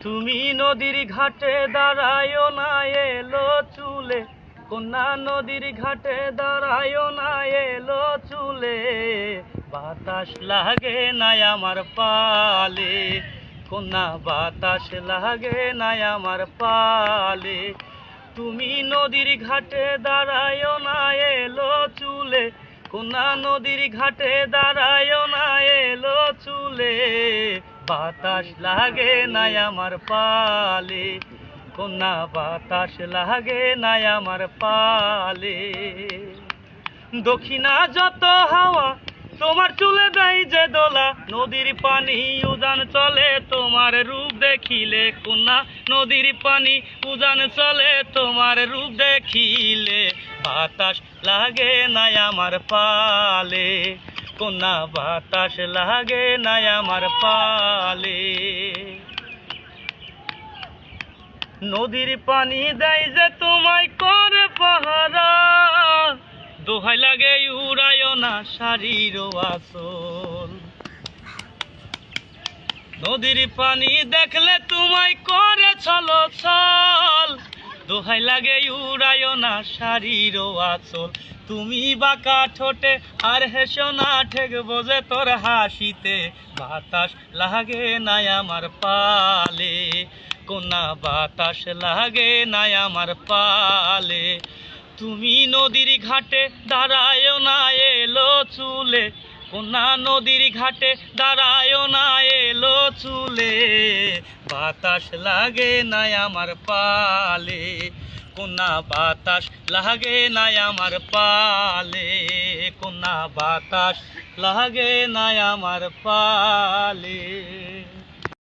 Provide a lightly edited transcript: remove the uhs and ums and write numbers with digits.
তুমি নদীর ঘাটে দাঁড়ায়ো না এলো চুলে, কন্যা নদীর ঘাটে দাঁড়ায়ো না এলো চুলে, বাতাস লাগে না আমার পালে, কন্যা বাতাস লাগে না আমার পালে। তুমি নদীর ঘাটে দাঁড়ায়ো না এলো চুলে, কন্যা নদীর ঘাটে দাঁড়ায়ো না এলো চুলে, বাতাস লাগে না আমার পালে, কন্যা বাতাস লাগে না আমার পালে। দক্ষিণা যত হাওয়া তোমার চুলে দেয় যে দোলা, নদীর পানি উজান চলে তোমার রূপ দেখিলে, কন্যা নদীর পানি উজান চলে তোমার রূপ দেখিলে, বাতাস লাগে না আমার পালে, কন্যা বাতাস লাগে না আমার পালে। নদীর পানি দেয় যে তোমায় করে পাহারা, দোহাই লাগে উড়ায় না শাড়ির আঁচল। নদীর পানি দেখলে তোমায় করে ছলো ছল, দোহাই লাগে উড়ায় না শাড়ির আঁচল। তুমি বাঁকা ঠোঁটে আর হেসো না ঠেক বোঝে তোর হাসিতে, বাতাস লাগে না আমার পালে, কন্যা বাতাস লাগে না আমার পালে। তুমি নদীর ঘাটে দাঁড়ায়ো না এলো চুলে, কন্যা নদীর ঘাটে দাঁড়ায়ো না এলো চুলে, বাতাস লাগে না আমার পালে, কন্যা বাতাস লাগে না আমার পালে, কন্যা বাতাস লাগে না আমার পালে।